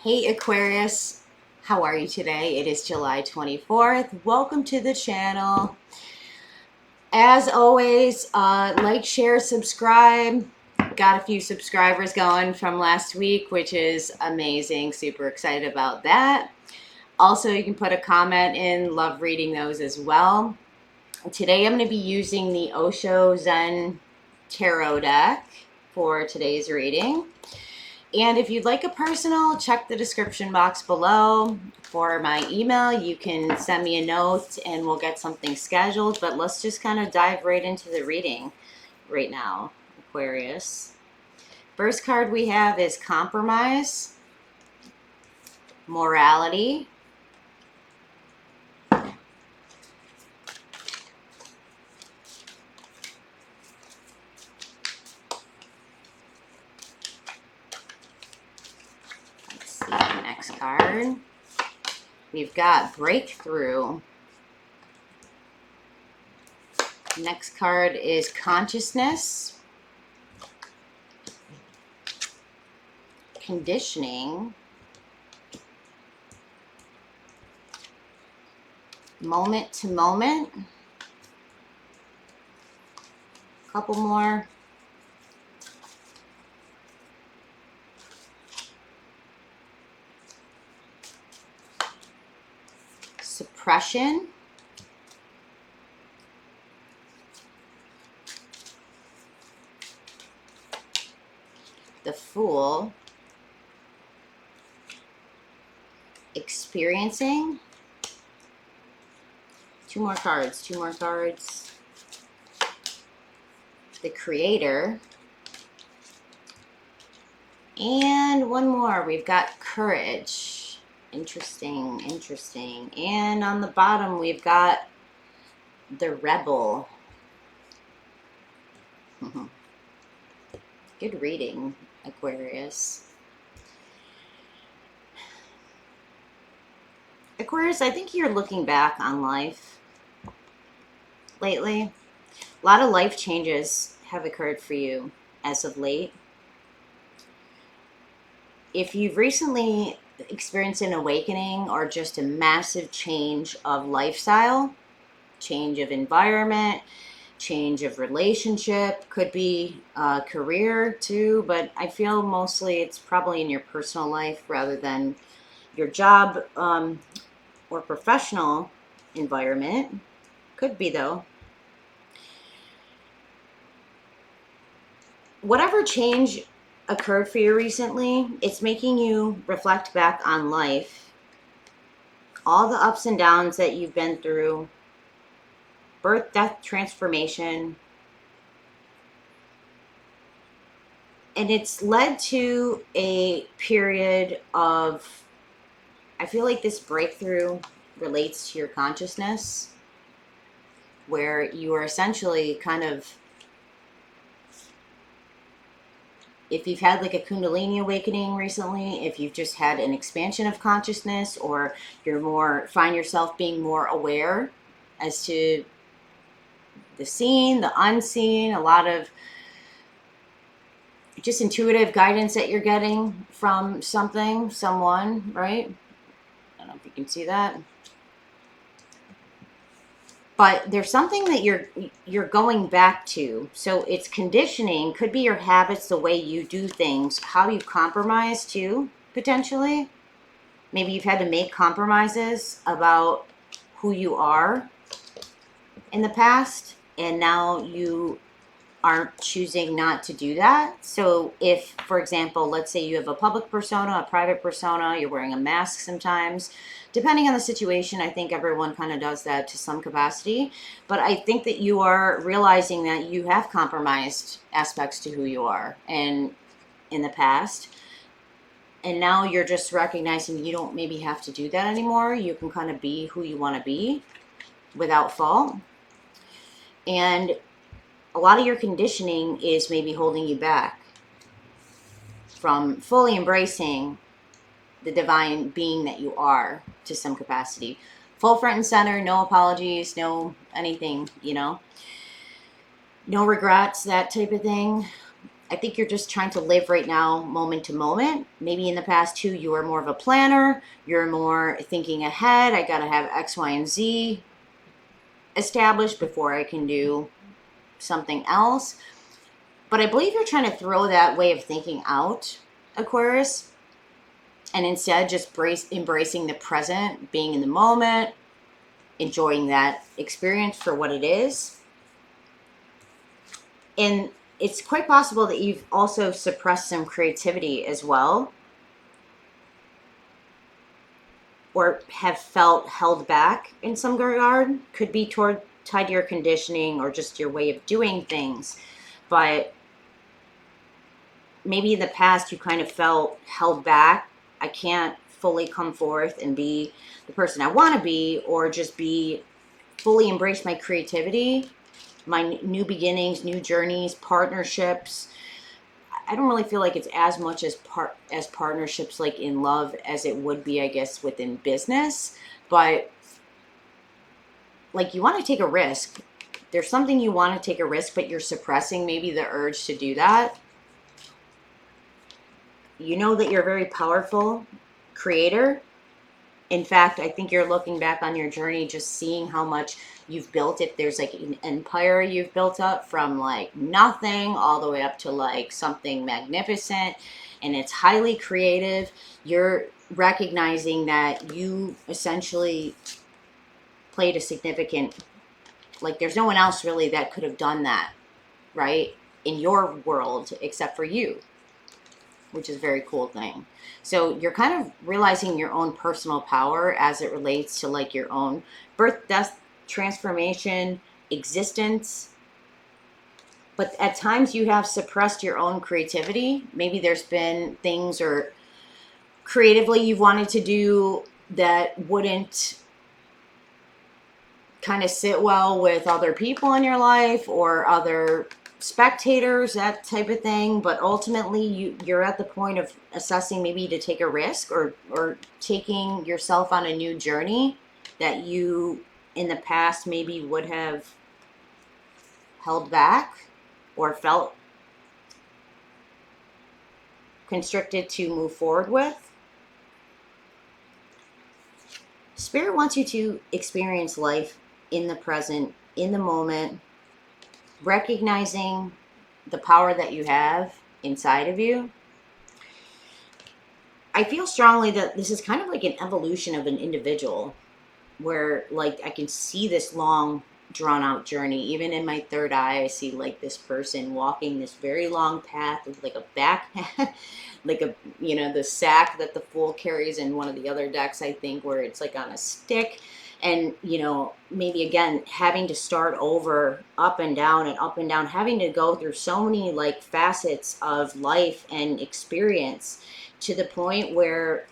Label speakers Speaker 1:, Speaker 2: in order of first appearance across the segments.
Speaker 1: Hey Aquarius, how are you today? It is July 24th. Welcome to the channel. As always, like, share, subscribe. Got a few subscribers going from last week, which is amazing. Super excited about that. Also, you can put a comment in. Love reading those as well. Today I'm going to be using the Osho Zen Tarot deck for today's reading. And if you'd like a personal, check the description box below for my email. You can send me a note and we'll get something scheduled. But let's just kind of dive right into the reading right now, Aquarius. First card we have is compromise, morality, the next card. We've got breakthrough. Next card is consciousness, conditioning, moment to moment. A couple more. Suppression, the Fool, experiencing. Two more cards. The Creator, and one more. We've got courage. Interesting. And on the bottom we've got the Rebel. Good reading, Aquarius. Aquarius, I think you're looking back on life lately. A lot of life changes have occurred for you as of late. If you've recently experienced an awakening or just a massive change of lifestyle, change of environment, change of relationship, could be career too, but I feel mostly it's probably in your personal life rather than your job or professional environment. Could be though. Whatever change occurred for you recently, it's making you reflect back on life, all the ups and downs that you've been through, birth, death, transformation. And it's led to a period of, I feel like this breakthrough relates to your consciousness, where you are essentially kind of, if you've had like a Kundalini awakening recently, if you've just had an expansion of consciousness, or you're find yourself being more aware as to the seen, the unseen, a lot of just intuitive guidance that you're getting from someone, right? I don't know if you can see that. But there's something that you're going back to. So it's conditioning, could be your habits, the way you do things, how you compromise too, potentially. Maybe you've had to make compromises about who you are in the past, and now you are choosing not to do that. So if, for example, let's say you have a public persona, a private persona, you're wearing a mask sometimes, depending on the situation, I think everyone kind of does that to some capacity. But I think that you are realizing that you have compromised aspects to who you are and in the past. And now you're just recognizing you don't maybe have to do that anymore. You can kind of be who you want to be without fault. And a lot of your conditioning is maybe holding you back from fully embracing the divine being that you are to some capacity. Full front and center, no apologies, no anything, no regrets, that type of thing. I think you're just trying to live right now, moment to moment. Maybe in the past too, you were more of a planner. You're more thinking ahead. I got to have X, Y, and Z established before I can do something else. But I believe you're trying to throw that way of thinking out, Aquarius, and instead just embracing the present, being in the moment, enjoying that experience for what it is. And it's quite possible that you've also suppressed some creativity as well, or have felt held back in some regard. Could be tied to your conditioning or just your way of doing things. But maybe in the past you kind of felt held back. I can't fully come forth and be the person I want to be, or just be fully embrace my creativity, my new beginnings, new journeys, partnerships. I don't really feel like it's as much as partnerships like in love as it would be, I guess, within business. But like, you want to take a risk. There's something you want to take a risk, but you're suppressing maybe the urge to do that. You know that you're a very powerful creator. In fact, I think you're looking back on your journey, just seeing how much you've built. If there's like an empire you've built up from like nothing all the way up to like something magnificent, and it's highly creative, you're recognizing that you essentially played a significant, like, there's no one else really that could have done that, right? In your world, except for you, which is a very cool thing. So you're kind of realizing your own personal power as it relates to like your own birth, death, transformation, existence. But at times you have suppressed your own creativity. Maybe there's been things or creatively you've wanted to do that wouldn't kind of sit well with other people in your life or other spectators, that type of thing. But ultimately you're at the point of assessing maybe to take a risk, or taking yourself on a new journey that you in the past maybe would have held back or felt constricted to move forward with. Spirit wants you to experience life in the present, in the moment, recognizing the power that you have inside of you. I feel strongly that this is kind of like an evolution of an individual, where like I can see this long drawn out journey. Even in my third eye, I see like this person walking this very long path with like a backpack, like a, you know, the sack that the fool carries in one of the other decks, I think, where it's like on a stick. And, you know, maybe again, having to start over, up and down and up and down, having to go through so many like facets of life and experience, to the point where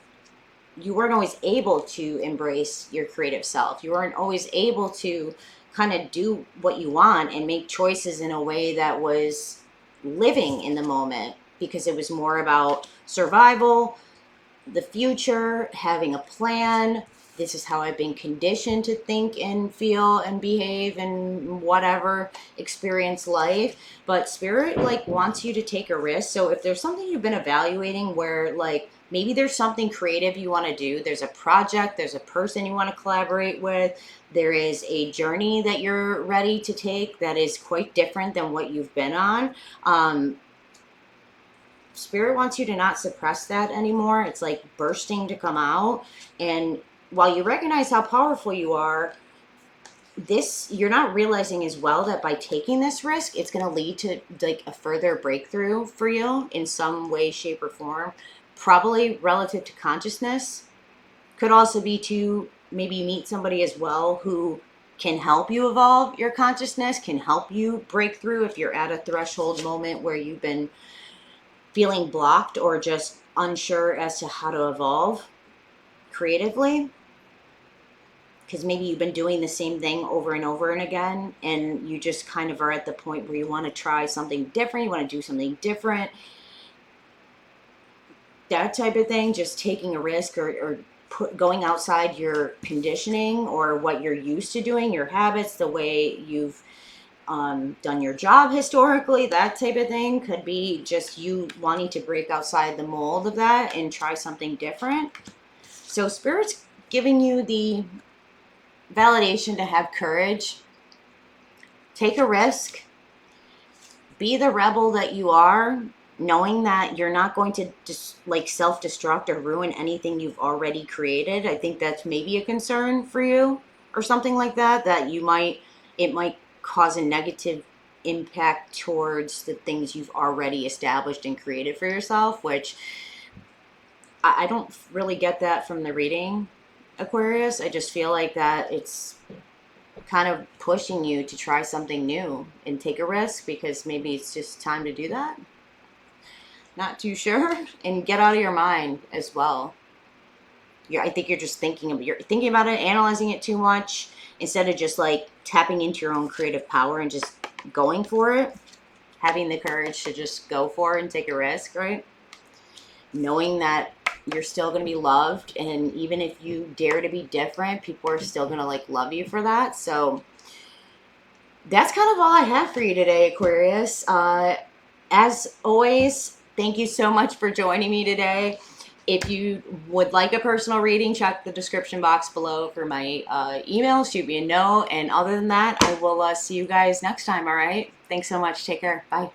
Speaker 1: you weren't always able to embrace your creative self. You weren't always able to kind of do what you want and make choices in a way that was living in the moment, because it was more about survival, the future, having a plan. This is how I've been conditioned to think and feel and behave and whatever, experience life. But Spirit like wants you to take a risk. So if there's something you've been evaluating where like maybe there's something creative you want to do, there's a project, there's a person you want to collaborate with, there is a journey that you're ready to take that is quite different than what you've been on, Spirit wants you to not suppress that anymore. It's like bursting to come out. And while you recognize how powerful you are, this, you're not realizing as well that by taking this risk, it's going to lead to like a further breakthrough for you in some way, shape, or form, probably relative to consciousness. Could also be to maybe meet somebody as well who can help you evolve your consciousness, can help you break through if you're at a threshold moment where you've been feeling blocked or just unsure as to how to evolve creatively, because maybe you've been doing the same thing over and over and again, and you just kind of are at the point where you want to try something different, you want to do something different, that type of thing. Just taking a risk, or going outside your conditioning or what you're used to doing, your habits, the way you've done your job historically, that type of thing. Could be just you wanting to break outside the mold of that and try something different. So Spirit's giving you the validation to have courage, take a risk, be the rebel that you are, knowing that you're not going to just like self-destruct or ruin anything you've already created. I think that's maybe a concern for you or something like that, that it might cause a negative impact towards the things you've already established and created for yourself, which I don't really get that from the reading, Aquarius. I just feel like that it's kind of pushing you to try something new and take a risk, because maybe it's just time to do that. Not too sure. And get out of your mind as well. I think you're just you're thinking about it, analyzing it too much, instead of just like tapping into your own creative power and just going for it. Having the courage to just go for it and take a risk, right? Knowing that you're still going to be loved, and even if you dare to be different, people are still going to like love you for that. So that's kind of all I have for you today, Aquarius. As always, thank you so much for joining me today. If you would like a personal reading, check the description box below for my email. Shoot me a note. And other than that, I will see you guys next time. All right. Thanks so much. Take care. Bye.